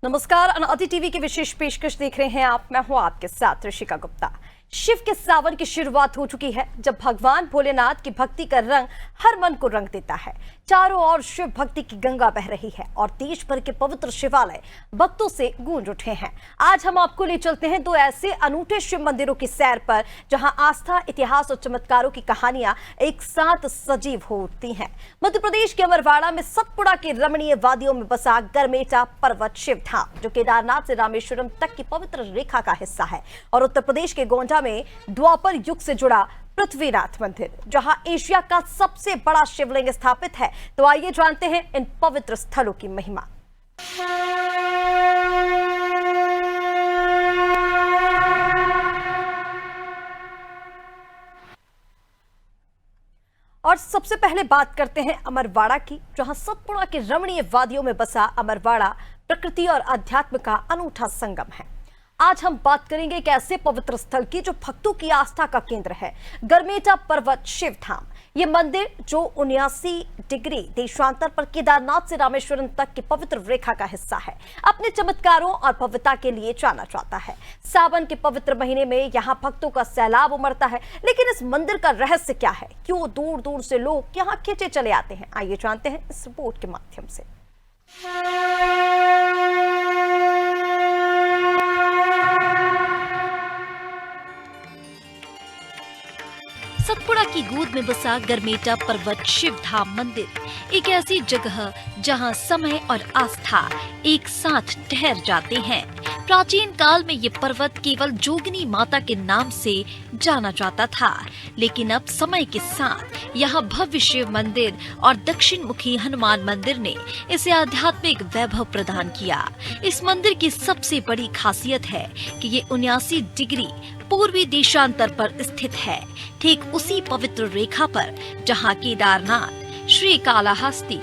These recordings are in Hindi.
नमस्कार, अनादि टीवी की विशेष पेशकश देख रहे हैं आप। मैं हूं आपके साथ ऋषिका गुप्ता। शिव के सावन की शुरुआत हो चुकी है, जब भगवान भोलेनाथ की भक्ति का रंग हर मन को रंग देता है। चारों ओर शिव भक्ति की गंगा बह रही है और देश भर के पवित्र शिवालय भक्तों से गूंज उठे हैं। आज हम आपको ले चलते हैं दो ऐसे अनूठे शिव मंदिरों की सैर पर, जहां आस्था, इतिहास और चमत्कारों की कहानियां एक साथ सजीव हो उठती हैं। मध्य प्रदेश के अमरवाड़ा में सतपुड़ा के रमणीय वादियों में बसा गरमेटा पर्वत शिव धाम, जो केदारनाथ से रामेश्वरम तक की पवित्र रेखा का हिस्सा है, और उत्तर प्रदेश के गोंडा में द्वापर युग से जुड़ा पृथ्वीनाथ मंदिर, जहां एशिया का सबसे बड़ा शिवलिंग स्थापित है। तो आइए जानते हैं इन पवित्र स्थलों की महिमा। और सबसे पहले बात करते हैं अमरवाड़ा की, जहां सतपुड़ा के रमणीय वादियों में बसा अमरवाड़ा प्रकृति और अध्यात्म का अनूठा संगम है। आज हम बात करेंगे एक ऐसे पवित्र स्थल की जो भक्तों की आस्था का केंद्र है, गरमेटा पर्वत शिव धाम। ये मंदिर, जो 79 डिग्री देशांतर पर केदारनाथ से रामेश्वरम तक की पवित्र रेखा का हिस्सा है, अपने चमत्कारों और भव्यता के लिए जाना जाता है। सावन के पवित्र महीने में यहाँ भक्तों का सैलाब उमड़ता है। लेकिन इस मंदिर का रहस्य क्या है? क्यों दूर दूर से लोग यहाँ खींचे चले आते हैं? आइए जानते हैं इस रिपोर्ट के माध्यम से। सतपुड़ा की गोद में बसा गरमेटा पर्वत शिव धाम मंदिर एक ऐसी जगह जहां समय और आस्था एक साथ ठहर जाते हैं। प्राचीन काल में ये पर्वत केवल जोगिनी माता के नाम से जाना जाता था, लेकिन अब समय के साथ यहाँ भव्य शिव मंदिर और दक्षिण मुखी हनुमान मंदिर ने इसे आध्यात्मिक वैभव प्रदान किया। इस मंदिर की सबसे बड़ी खासियत है कि ये 79 डिग्री पूर्वी देशांतर पर स्थित है, ठीक उसी पवित्र रेखा पर जहाँ केदारनाथ, श्री कालाहस्ती,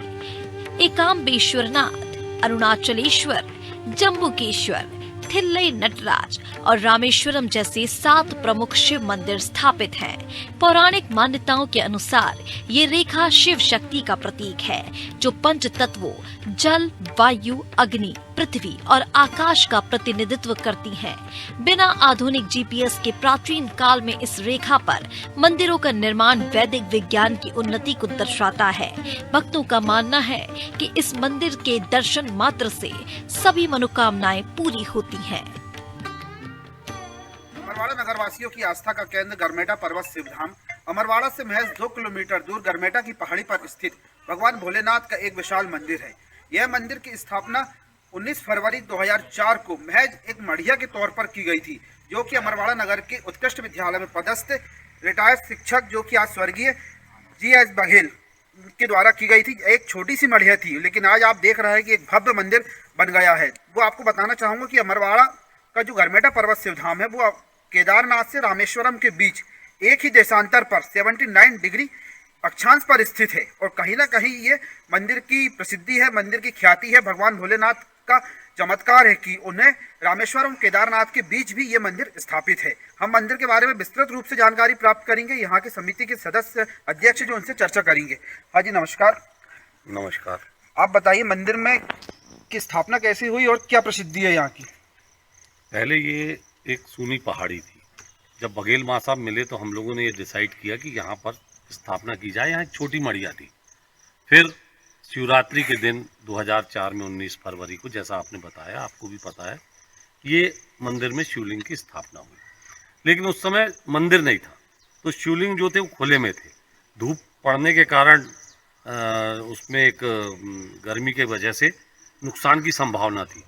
एकाम्बेश्वरनाथ, अरुणाचलेश्वर, जम्बुकेश्वर, थिल्लई नटराज और रामेश्वरम जैसे 7 प्रमुख शिव मंदिर स्थापित हैं। पौराणिक मान्यताओं के अनुसार ये रेखा शिव शक्ति का प्रतीक है, जो पंच तत्वों जल, वायु, अग्नि, पृथ्वी और आकाश का प्रतिनिधित्व करती हैं। बिना आधुनिक जीपीएस के प्राचीन काल में इस रेखा पर मंदिरों का निर्माण वैदिक विज्ञान की उन्नति को दर्शाता है। भक्तों का मानना है कि इस मंदिर के दर्शन मात्र से सभी मनोकामनाएं पूरी होती हैं। अमरवाड़ा नगरवासियों की आस्था का केंद्र गरमेटा पर्वत शिवधाम अमरवाड़ा से महज 2 किलोमीटर दूर गरमेटा की पहाड़ी पर स्थित भगवान भोलेनाथ का एक विशाल मंदिर है। यह मंदिर की स्थापना 19 फरवरी 2004 को महज एक मढ़िया के तौर पर की गई थी, जो कि अमरवाड़ा नगर के उत्कृष्ट विद्यालय में पदस्थ रिटायर्ड शिक्षक, जो कि आज स्वर्गीय GS बघेल के द्वारा की गई थी। एक छोटी सी मढ़िया थी, लेकिन आज आप देख रहे हैं कि एक भव्य मंदिर बन गया है। वो आपको बताना चाहूँगा कि अमरवाड़ा का जो गरमेटा पर्वत शिवधाम है, वो केदारनाथ से रामेश्वरम के बीच एक ही देशांतर पर 79 डिग्री अक्षांश पर स्थित है। और कहीं ना कहीं ये मंदिर की प्रसिद्धि है, मंदिर की ख्याति है। भगवान भोलेनाथ का चमत्कार है कि उन्हें रामेश्वरम केदारनाथ के बीच भी ये मंदिर स्थापित है। हम मंदिर के बारे में विस्तृत रूप से जानकारी प्राप्त करेंगे, यहाँ के समिति के सदस्य अध्यक्ष जो उनसे चर्चा करेंगे। हाँ जी, नमस्कार। नमस्कार। आप बताइए, मंदिर में की स्थापना कैसे हुई और क्या प्रसिद्धि है यहाँ की? पहले ये एक सूनी पहाड़ी थी। जब बघेल माँ साहब मिले तो हम लोगों ने ये डिसाइड किया कि यहाँ पर स्थापना की जाए। यहाँ एक छोटी मढ़िया थी। फिर शिवरात्रि के दिन 2004 में 19 फरवरी को, जैसा आपने बताया, आपको भी पता है, ये मंदिर में शिवलिंग की स्थापना हुई। लेकिन उस समय मंदिर नहीं था, तो शिवलिंग जो थे वो खुले में थे। धूप पड़ने के कारण उसमें एक गर्मी के वजह से नुकसान की संभावना थी।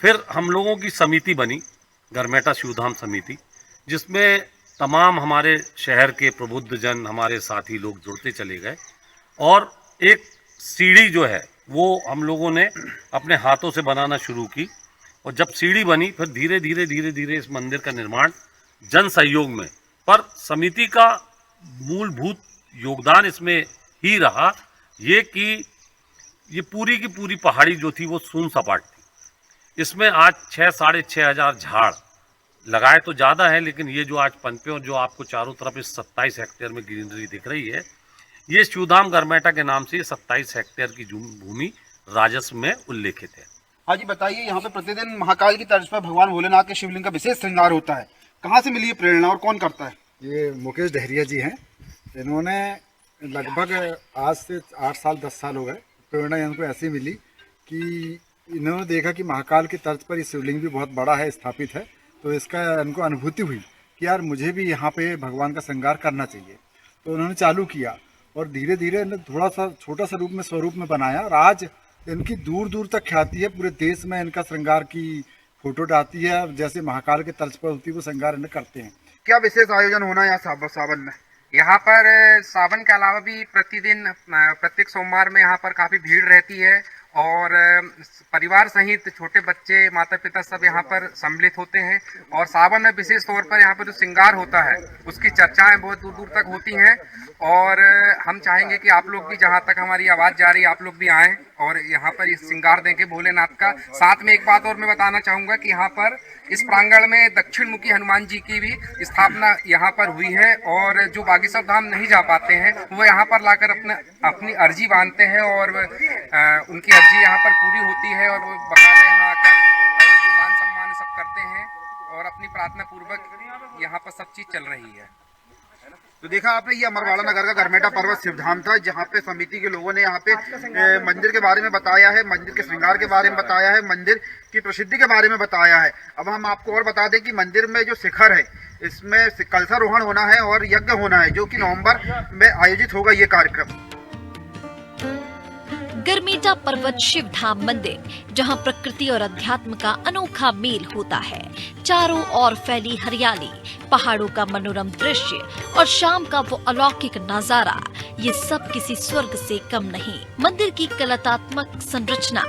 फिर हम लोगों की समिति बनी, गरमेटा शिवधाम समिति, जिसमें तमाम हमारे शहर के प्रबुद्ध जन, हमारे साथी लोग जुड़ते चले गए। और एक सीढ़ी जो है वो हम लोगों ने अपने हाथों से बनाना शुरू की। और जब सीढ़ी बनी, फिर धीरे धीरे इस मंदिर का निर्माण जन सहयोग में, पर समिति का मूलभूत योगदान इसमें ही रहा ये कि ये पूरी की पूरी पहाड़ी जो थी वो शून्य सपाट थी। इसमें आज 6-6.5 हजार झाड़ लगाए तो ज़्यादा है, लेकिन ये जो आज पनपे और जो आपको चारों तरफ इस 27 हेक्टेयर में ग्रीनरी दिख रही है, ये शिवधाम गरमेटा के नाम से 27 हेक्टेयर की भूमि राजस्व में उल्लेखित है। हाँ जी, बताइए, यहाँ पे प्रतिदिन महाकाल की तर्ज पर भगवान भोलेनाथ के शिवलिंग का विशेष श्रृंगार होता है। कहाँ से मिली ये प्रेरणा और कौन करता है? ये मुकेश डहरिया जी हैं। इन्होंने लगभग आज से 8 साल 10 साल हो गए। प्रेरणा इनको ऐसी मिली कि इन्होंने देखा कि महाकाल की तर्ज पर ये शिवलिंग भी बहुत बड़ा है, स्थापित है, तो इसका इनको अनुभूति हुई कि यार मुझे भी यहाँ पे भगवान का श्रृंगार करना चाहिए। तो उन्होंने चालू किया और धीरे धीरे इन्हें थोड़ा सा छोटा सा स्वरूप में बनाया और आज इनकी दूर दूर तक ख्याति है। पूरे देश में इनका श्रृंगार की फोटो डालती है, जैसे महाकाल के तर्ज पर होती है वो श्रृंगार इन्हें करते हैं। क्या विशेष आयोजन होना है यहाँ सावन में? यहाँ पर सावन के अलावा भी प्रतिदिन प्रत्येक सोमवार में यहाँ पर काफ़ी भीड़ रहती है और परिवार सहित छोटे बच्चे, माता पिता सब यहाँ पर सम्मिलित होते हैं। और सावन में विशेष तौर पर यहाँ पर जो श्रृंगार होता है उसकी चर्चाएं बहुत दूर दूर तक होती हैं और हम चाहेंगे कि आप लोग भी, जहाँ तक हमारी आवाज़ जा रही है, आप लोग भी आएँ और यहाँ पर इस श्रृंगार देंगे भोलेनाथ का। साथ में एक बात और मैं बताना चाहूँगा कि यहाँ पर इस प्रांगण में दक्षिण मुखी हनुमान जी की भी स्थापना यहाँ पर हुई है और जो बागेश्वर धाम नहीं जा पाते हैं वो यहाँ पर लाकर अपनी अर्जी बांधते हैं और उनकी अर्जी यहाँ पर पूरी होती है और वो बकायदा यहाँ आकर जो मान सम्मान सब करते हैं और अपनी प्रार्थना पूर्वक यहाँ पर सब चीज़ चल रही है। तो देखा आपने, ये अमरवाड़ा नगर का गरमेटा पर्वत शिवधाम था, जहाँ पे समिति के लोगों ने यहाँ पे मंदिर के बारे में बताया है, मंदिर के श्रृंगार के बारे में बताया है, मंदिर की प्रसिद्धि के बारे में बताया है। अब हम आपको और बता दें कि मंदिर में जो शिखर है इसमें कलशारोहण होना है और यज्ञ होना है, जो कि नवंबर में आयोजित होगा ये कार्यक्रम। गरमेटा पर्वत शिव धाम मंदिर, जहां प्रकृति और अध्यात्म का अनोखा मेल होता है। चारों ओर फैली हरियाली, पहाड़ों का मनोरम दृश्य और शाम का वो अलौकिक नजारा, ये सब किसी स्वर्ग से कम नहीं। मंदिर की कलात्मक संरचना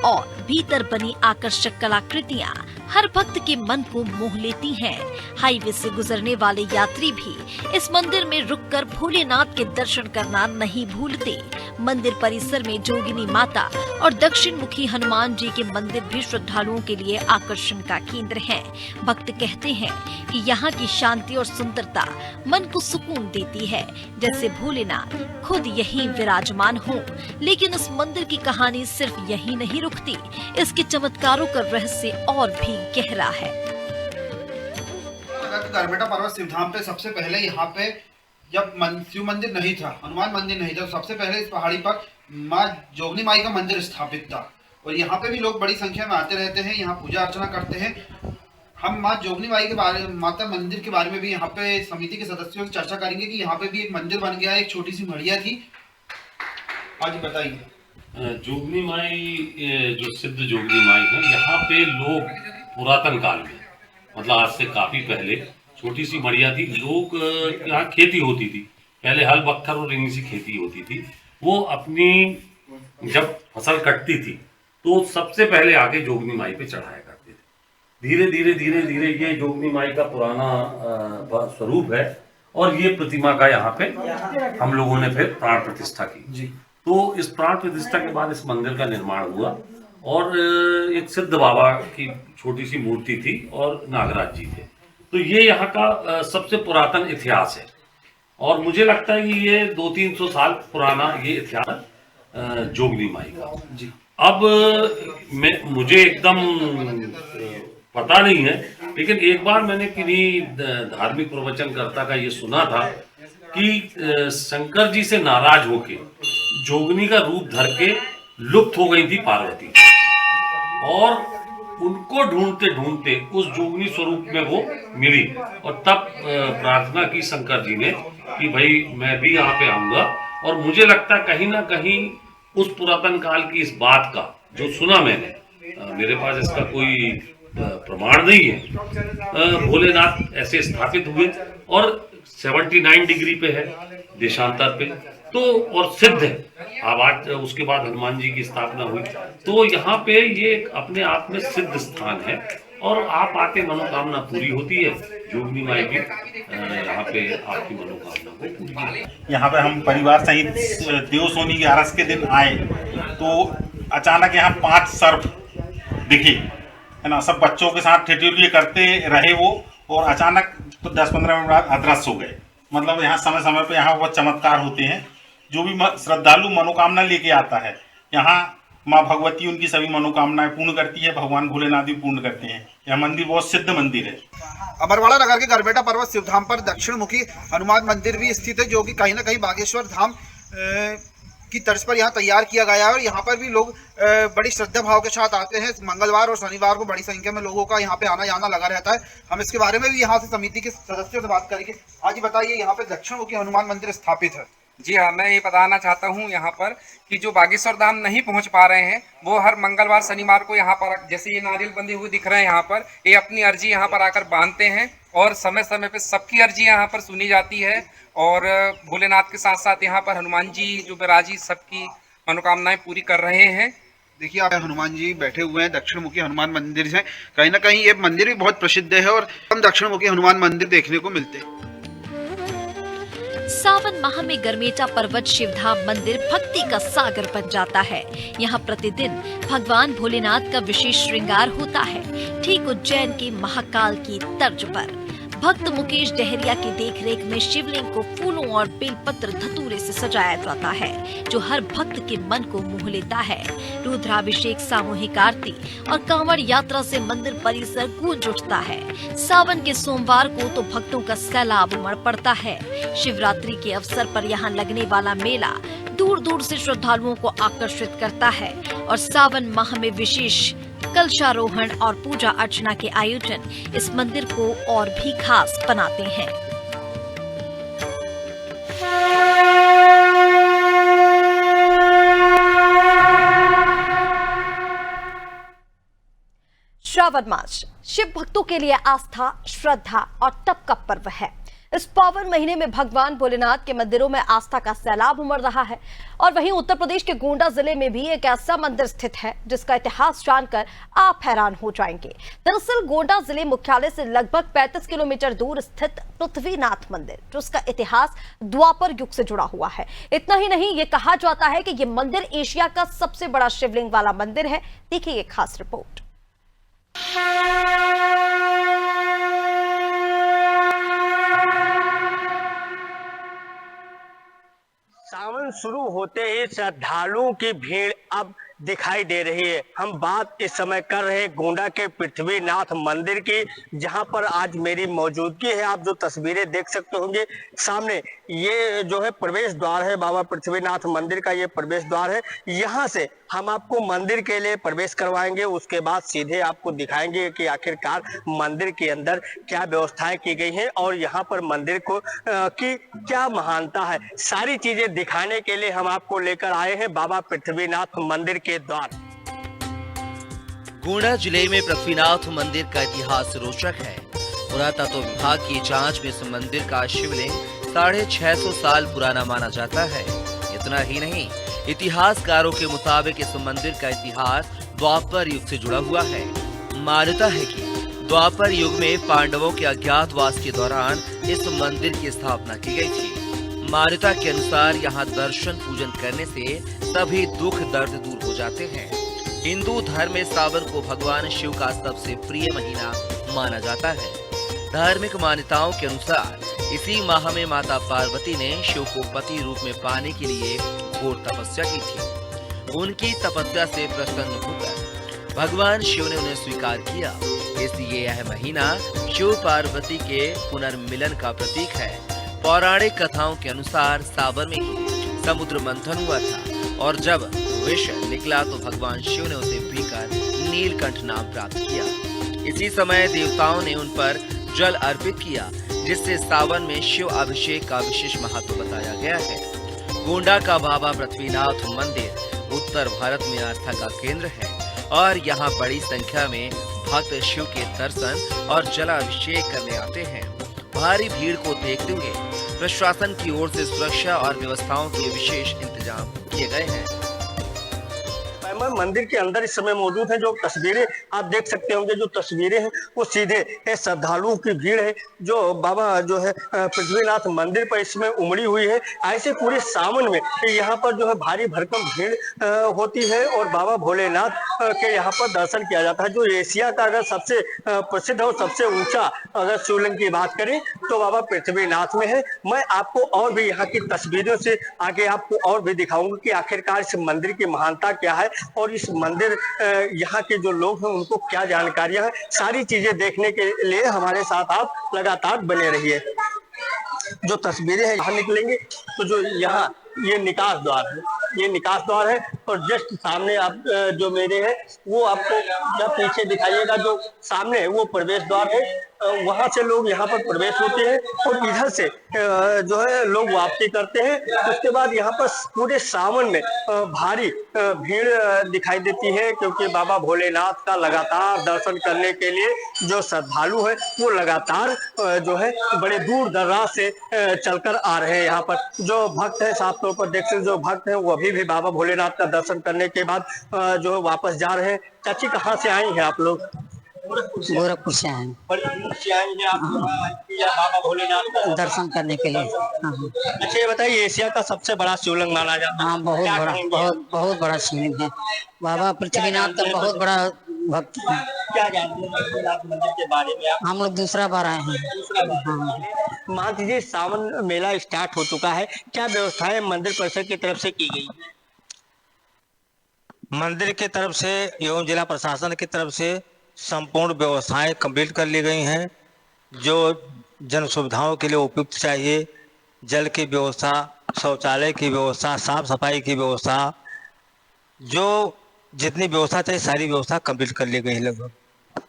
और भीतर बनी आकर्षक कलाकृतियाँ हर भक्त के मन को मोह लेती हैं। हाईवे से गुजरने वाले यात्री भी इस मंदिर में रुककर भोलेनाथ के दर्शन करना नहीं भूलते। मंदिर परिसर में जोगिनी माता और दक्षिण मुखी हनुमान जी के मंदिर भी श्रद्धालुओं के लिए आकर्षण का केंद्र हैं। भक्त कहते हैं कि यहाँ की शांति और सुंदरता मन को सुकून देती है, जैसे भोलेनाथ खुद यहीं विराजमान हो। लेकिन इस मंदिर की कहानी सिर्फ यहीं नहीं रुकती, इसके चमत्कारों का रहस्य और भी गहरा है। गरमेटा पर्वत शिवधाम पे सबसे पहले यहाँ पे जब शिव मंदिर नहीं था, हनुमान मंदिर नहीं था, तो सबसे पहले इस पहाड़ी पर माँ जोगनी माई का मंदिर स्थापित था और यहाँ पे भी लोग बड़ी संख्या में आते रहते हैं, यहाँ पूजा अर्चना करते हैं। हम माँ जोगनी माई के बारे में, माता मंदिर के बारे में भी यहाँ पे समिति के सदस्यों से चर्चा करेंगे कि यहाँ पे भी एक मंदिर बन गया है, एक छोटी सी मढ़िया थी। आज बताइए। जोगनी माई, जो सिद्ध जोगनी माई है, यहाँ पे लोग पुरातन काल में, मतलब आज से काफी पहले, छोटी सी मड़िया थी, लोग यहाँ खेती होती थी, पहले हल बख्तर और इन्हीं सी खेती होती थी। वो अपनी जब फसल कटती थी तो सबसे पहले आके जोगनी माई पे चढ़ाया करते थे। धीरे धीरे धीरे धीरे ये जोगनी माई का पुराना स्वरूप है और ये प्रतिमा का यहाँ पे हम लोगों ने फिर प्राण प्रतिष्ठा की। तो इस प्राण प्रतिष्ठा के बाद इस मंदिर का निर्माण हुआ और एक सिद्ध बाबा की छोटी सी मूर्ति थी और नागराज जी थे। तो ये यहाँ का सबसे पुरातन इतिहास है और मुझे लगता है कि ये 200-300 साल पुराना ये इतिहास जोगनी माई का। अब मुझे एकदम पता नहीं है, लेकिन एक बार मैंने किन्हीं धार्मिक प्रवचनकर्ता का ये सुना था कि शंकर जी से नाराज होके जोगनी का रूप धर के लुप्त हो गई थी पार्वती और उनको ढूंढते ढूंढते उस जोगनी स्वरूप में वो मिली और तब प्रार्थना की शंकर जी ने कि भाई मैं भी यहाँ पे आऊंगा। और मुझे लगता है कहीं ना कहीं उस पुरातन काल की इस बात का जो सुना मैंने, मेरे पास इसका कोई प्रमाण नहीं है, भोलेनाथ ऐसे स्थापित हुए और 79 डिग्री पे है देशांतर पे, तो और सिद्ध है। अब आज उसके बाद हनुमान जी की स्थापना हुई, तो यहाँ पे ये अपने आप में सिद्ध स्थान है और आप आके मनोकामना पूरी होती है। जोगनी माई भी यहाँ पे आपकी मनोकामना को पूरी। यहाँ पे हम परिवार सहित देव सोनी के अरस के दिन आए तो अचानक यहाँ 5 सर्प दिखे, है ना। सब बच्चों के साथ ठिठुरली करते रहे वो और अचानक तो 10-15 मिनट बाद अदृश्य हो गए। मतलब यहाँ समय समय पे यहाँ बहुत चमत्कार होते हैं। जो भी श्रद्धालु मनोकामना लेके आता है यहाँ माँ भगवती उनकी सभी मनोकामनाएं पूर्ण करती है, भगवान भोलेनाथ भी पूर्ण करते हैं। यह मंदिर बहुत सिद्ध मंदिर है। अमरवाड़ा नगर के गरबेटा पर्वत शिवधाम पर दक्षिण मुखी हनुमान मंदिर भी स्थित है, जो कि कहीं ना कहीं बागेश्वर धाम की तर्ज पर यहाँ तैयार किया गया है। और यहाँ पर भी लोग बड़ी श्रद्धा भाव के साथ आते हैं। मंगलवार और शनिवार को बड़ी संख्या में लोगों का यहाँ पे आना जाना लगा रहता है। हम इसके बारे में भी यहाँ से समिति के सदस्यों से बात करेंगे। आज बताइए, यहाँ पे दक्षिण मुखी हनुमान मंदिर स्थापित है। जी हाँ, मैं ये बताना चाहता हूँ यहाँ पर कि जो बागेश्वर धाम नहीं पहुँच पा रहे हैं वो हर मंगलवार शनिवार को यहाँ पर, जैसे ये नारियल बंधे हुए दिख रहे हैं यहाँ पर, ये अपनी अर्जी यहाँ पर आकर बांधते हैं और समय समय पे सबकी अर्जी यहाँ पर सुनी जाती है। और भोलेनाथ के साथ साथ यहाँ पर हनुमान जी जो विराजी सबकी मनोकामनाएं पूरी कर रहे हैं। देखिए, आप हनुमान जी बैठे हुए हैं। दक्षिण मुखी हनुमान मंदिर है, कहीं ना कहीं ये मंदिर भी बहुत प्रसिद्ध है और हम दक्षिण मुखी हनुमान मंदिर देखने को मिलते हैं। सावन माह में गरमेटा पर्वत शिवधाम मंदिर भक्ति का सागर बन जाता है। यहाँ प्रतिदिन भगवान भोलेनाथ का विशेष श्रृंगार होता है, ठीक उज्जैन के महाकाल की तर्ज पर। भक्त मुकेश डहरिया की देखरेख में शिवलिंग को फूलों और बेलपत्र धतूरे से सजाया जाता है, जो हर भक्त के मन को मोह लेता है। रुद्राभिषेक, सामूहिक आरती और कांवड़ यात्रा से मंदिर परिसर गूंज उठता है। सावन के सोमवार को तो भक्तों का सैलाब उमड़ पड़ता है। शिवरात्रि के अवसर पर यहाँ लगने वाला मेला दूर दूर से श्रद्धालुओं को आकर्षित करता है और सावन माह में विशेष कलशारोहण और पूजा अर्चना के आयोजन इस मंदिर को और भी खास बनाते हैं। श्रावण मास शिव भक्तों के लिए आस्था, श्रद्धा और तप का पर्व है। इस पावन महीने में भगवान भोलेनाथ के मंदिरों में आस्था का सैलाब उमड़ रहा है। और वहीं उत्तर प्रदेश के गोंडा जिले में भी एक ऐसा मंदिर स्थित है जिसका इतिहास जानकर आप हैरान हो जाएंगे। दरअसल गोंडा जिले मुख्यालय से लगभग 35 किलोमीटर दूर स्थित पृथ्वीनाथ मंदिर, जिसका इतिहास द्वापर युग से जुड़ा हुआ है। इतना ही नहीं, ये कहा जाता है कि ये मंदिर एशिया का सबसे बड़ा शिवलिंग वाला मंदिर है। देखिए ये खास रिपोर्ट। सावन शुरू होते ही श्रद्धालुओं की भीड़ अब दिखाई दे रही है। हम बात इस समय कर रहे हैं गोंडा के पृथ्वीनाथ मंदिर की, जहां पर आज मेरी मौजूदगी है। आप जो तस्वीरें देख सकते होंगे सामने, ये जो है प्रवेश द्वार है, बाबा पृथ्वीनाथ मंदिर का ये प्रवेश द्वार है। यहाँ से हम आपको मंदिर के लिए प्रवेश करवाएंगे, उसके बाद सीधे आपको दिखाएंगे कि आखिरकार मंदिर के अंदर क्या व्यवस्थाएं की गई हैं और यहाँ पर मंदिर को की क्या महानता है। सारी चीजें दिखाने के लिए हम आपको लेकर आए हैं बाबा पृथ्वीनाथ मंदिर के द्वार। गोंडा जिले में पृथ्वीनाथ मंदिर का इतिहास रोचक है। पुरातत्व विभाग की जांच में इस मंदिर का शिवलिंग 650 साल पुराना माना जाता है। इतना ही नहीं, इतिहासकारों के मुताबिक इस मंदिर का इतिहास द्वापर युग से जुड़ा हुआ है। मान्यता है कि द्वापर युग में पांडवों के अज्ञातवास के दौरान इस मंदिर की स्थापना की गई थी। मान्यता के अनुसार यहाँ दर्शन पूजन करने से सभी दुख दर्द दूर हो जाते हैं। हिंदू धर्म में सावन को भगवान शिव का सबसे प्रिय महीना माना जाता है। धार्मिक मान्यताओं के अनुसार इसी माह में माता पार्वती ने शिव को पति रूप में पाने के लिए घोर तपस्या की थी। उनकी तपस्या से प्रसन्न होकर भगवान शिव ने उन्हें स्वीकार किया। इसलिए यह महीना शिव पार्वती के पुनर्मिलन का प्रतीक है। पौराणिक कथाओं के अनुसार सावन में ही समुद्र मंथन हुआ था और जब विष निकला तो भगवान शिव ने उसे पीकर नीलकंठ नाम प्राप्त किया। इसी समय देवताओं ने उन पर जल अर्पित किया, जिससे सावन में शिव अभिषेक का विशेष महत्व बताया गया है। गोंडा का बाबा पृथ्वीनाथ मंदिर उत्तर भारत में आस्था का केंद्र है और यहाँ बड़ी संख्या में भक्त शिव के दर्शन और जलाभिषेक करने आते हैं। भारी भीड़ को देखते हुए प्रशासन की ओर से सुरक्षा और व्यवस्थाओं के विशेष इंतजाम किए गए हैं। मंदिर के अंदर इस समय मौजूद है। जो तस्वीरें आप देख सकते होंगे, जो तस्वीरें हैं वो सीधे श्रद्धालुओं की भीड़ है जो बाबा जो है पृथ्वीनाथ मंदिर पर इसमें उमड़ी हुई है। ऐसे पूरे सावन में यहाँ पर जो है भारी भरकम भीड़ होती है और बाबा भोलेनाथ के यहाँ पर दर्शन किया जाता है। जो एशिया का अगर सबसे प्रसिद्ध और सबसे ऊंचा अगर शिवलिंग की बात करें तो बाबा पृथ्वीनाथ में है। मैं आपको और भी यहाँ की तस्वीरों से आगे आपको और भी दिखाऊंगा कि आखिरकार इस मंदिर की महानता क्या है। और इस मंदिर यहाँ के जो लोग हैं उनको क्या जानकारियां हैं, सारी चीजें देखने के लिए हमारे साथ आप लगातार बने रहिए। जो तस्वीरें हैं यहाँ निकलेंगे तो जो यहाँ ये निकास द्वार है, ये निकास द्वार है और जस्ट सामने आप जो मेरे है वो आपको जब पीछे दिखाइएगा जो सामने है वो प्रवेश द्वार है। वहां से लोग यहाँ पर प्रवेश होते हैं और इधर से जो है लोग वापसी करते हैं। उसके बाद यहाँ पर पूरे सावन में भारी भीड़ दिखाई देती है, क्योंकि बाबा भोलेनाथ का लगातार दर्शन करने के लिए जो श्रद्धालु है वो लगातार जो है बड़े दूर दराज से चलकर आ रहे हैं। यहाँ पर जो भक्त है, साफ तौर पर देख सकते जो भक्त है वो अभी भी बाबा भोलेनाथ का दर्शन करने के बाद जो है वापस जा रहे हैं। चाची कहाँ से आई हैं आप लोग? गोरखपुर से आए हैं बड़ी दूर से आई हैं आप बाबा भोलेनाथ का दर्शन करने के लिए। हाँ। अच्छा ये बताइए, एशिया का सबसे बड़ा शिवलिंग माना जाता है। हाँ, बहुत बड़ा शिवलिंग है। बाबा पृथ्वीनाथ का बहुत बड़ा भक्त है। क्या जानते हैं भोलेनाथ मंदिर के बारे में आप? हम लोग दूसरा बार आए हैं। हाँ। मान लीजिए सावन मेला स्टार्ट हो चुका है, क्या व्यवस्थाएं मंदिर परिषद की तरफ से की गई? मंदिर की तरफ से एवं जिला प्रशासन की तरफ से संपूर्ण व्यवस्थाएं कंप्लीट कर ली गई हैं। जो जन सुविधाओं के लिए उपयुक्त चाहिए, जल की व्यवस्था, शौचालय की व्यवस्था, साफ सफाई की व्यवस्था, जो जितनी व्यवस्था चाहिए सारी व्यवस्था कंप्लीट कर ली गई है लगभग।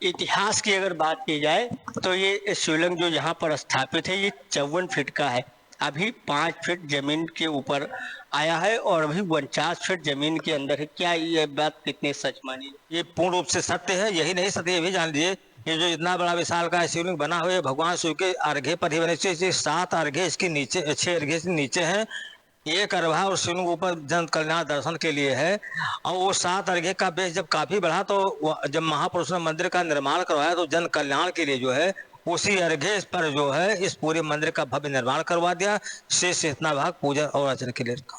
इतिहास की अगर बात की जाए तो ये शिवलिंग जो यहाँ पर स्थापित है ये 54 फीट का है। अभी 5 फीट जमीन के ऊपर आया है और अभी 49 फीट जमीन के अंदर है। क्या ये बात कितने सच मानी? ये पूर्ण रूप से सत्य है। यही नहीं सत्य, ये भी जान लीजिए ये जो इतना बड़ा विशाल का शिवलिंग बना हुआ है भगवान शिव के अर्घ्य पर ही बने। 7 अर्घ्य इसके नीचे, 6 अर्घ्य से नीचे हैं। एक अर्घा और शिवलिंग ऊपर जन कल्याण दर्शन के लिए है। और वो 7 अर्घ्य का बेस जब काफी बढ़ा तो जब महापुरुष ने मंदिर का निर्माण करवाया तो जन कल्याण के लिए जो है उसी अर्घ्य पर जो है इस पूरे मंदिर का भव्य निर्माण करवा दिया। शेष इतना भाग पूजा और अर्चना के लिए रखा।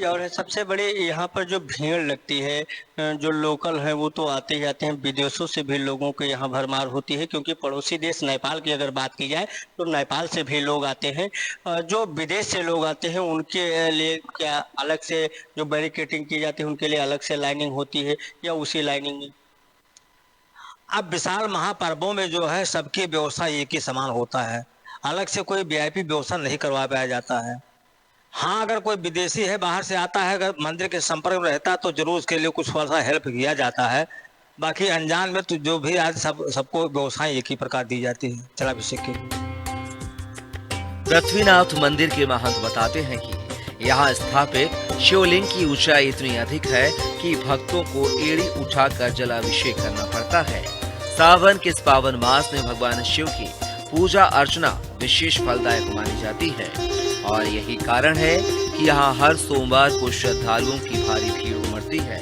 और सबसे बड़े यहाँ पर जो भीड़ लगती है, जो लोकल है वो तो आते ही आते हैं, विदेशों से भी लोगों के यहाँ भरमार होती है, क्योंकि पड़ोसी देश नेपाल की अगर बात की जाए तो नेपाल से भी लोग आते हैं। जो विदेश से लोग आते हैं उनके लिए क्या अलग से जो बैरिकेटिंग की जाती है उनके लिए अलग से लाइनिंग होती है या उसी लाइनिंग में? अब विशाल महापर्वों में जो है सबकी व्यवस्था एक ही समान होता है, अलग से कोई वीआईपी व्यवस्था नहीं करवा पाया जाता है। हाँ, अगर कोई विदेशी है बाहर से आता है, अगर मंदिर के संपर्क में रहता है तो जरूर उसके लिए कुछ थोड़ा सा हेल्प किया जाता है। बाकी अनजान में तो जो भी आज सबको व्यवस्थाएं एक ही प्रकार दी जाती है जलाभिषेक के। पृथ्वीनाथ मंदिर के महंत बताते हैं कि यहाँ स्थापित शिवलिंग की ऊंचाई इतनी अधिक है कि भक्तों को एड़ी उठाकर जलाभिषेक करना पड़ता है। सावन के इस पावन मास में भगवान शिव की पूजा अर्चना विशेष फलदायक मानी जाती है और यही कारण है कि यहाँ हर सोमवार को श्रद्धालुओं की भारी भीड़ उमड़ती है।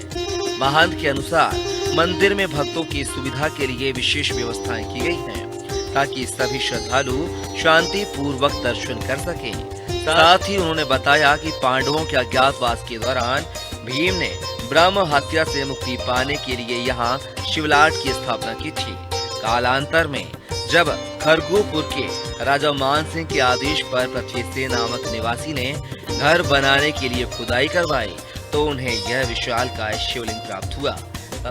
महंत के अनुसार मंदिर में भक्तों की सुविधा के लिए विशेष व्यवस्थाएं की गई हैं ताकि सभी श्रद्धालु शांति पूर्वक दर्शन कर सकें। साथ ही उन्होंने बताया कि पांडवों के अज्ञातवास के दौरान भीम ने ब्रह्म हत्या से मुक्ति पाने के लिए यहाँ शिवलाट की स्थापना की थी। कालांतर में जब खरगोपुर के राजा मान सिंह के आदेश पर पृथ्वी सेन नामक निवासी ने घर बनाने के लिए खुदाई करवाई तो उन्हें यह विशालकाय शिवलिंग प्राप्त हुआ।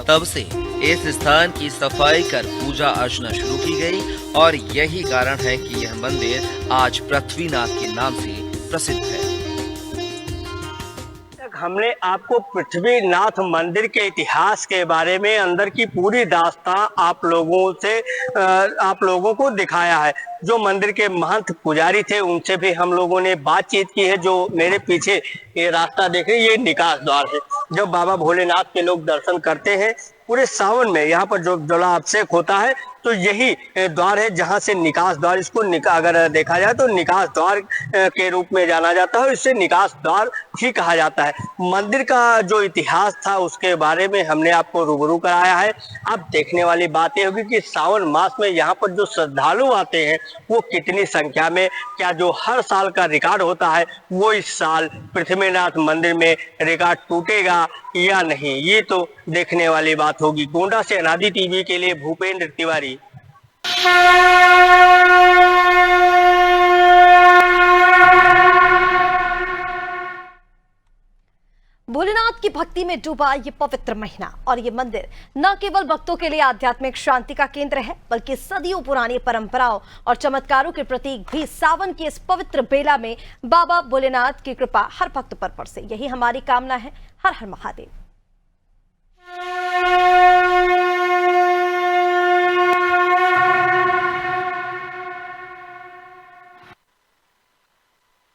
तब से इस स्थान की सफाई कर पूजा अर्चना शुरू की गई और यही कारण है कि यह मंदिर आज पृथ्वीनाथ के नाम से प्रसिद्ध है। हमने आपको पृथ्वीनाथ मंदिर के इतिहास के बारे में अंदर की पूरी दास्तां आप लोगों को दिखाया है। जो मंदिर के महंत पुजारी थे उनसे भी हम लोगों ने बातचीत की है। जो मेरे पीछे ये रास्ता देख रहे हैं ये निकास द्वार है। जब बाबा भोलेनाथ के लोग दर्शन करते हैं पूरे सावन में यहाँ पर जो जलाभिषेक होता है तो यही द्वार है जहाँ से निकास द्वार, इसको अगर देखा जाए तो निकास द्वार के रूप में जाना जाता है, इससे निकास द्वार ही कहा जाता है। मंदिर का जो इतिहास था उसके बारे में हमने आपको रूबरू कराया है। अब देखने वाली बात यह होगी कि सावन मास में यहाँ पर जो श्रद्धालु आते हैं वो कितनी संख्या में, क्या जो हर साल का रिकॉर्ड होता है वो इस साल पृथ्वीनाथ मंदिर में रिकॉर्ड टूटेगा या नहीं, ये तो देखने वाली बात होगी। गोंडा से अनादि टीवी के लिए भूपेंद्र तिवारी। भोलेनाथ की भक्ति में डूबा ये पवित्र महीना और ये मंदिर न केवल भक्तों के लिए आध्यात्मिक शांति का केंद्र है, बल्कि सदियों पुरानी परंपराओं और चमत्कारों के प्रतीक भी। सावन की इस पवित्र बेला में बाबा भोलेनाथ की कृपा हर भक्त पर बरसे, यही हमारी कामना है। हर हर महादेव।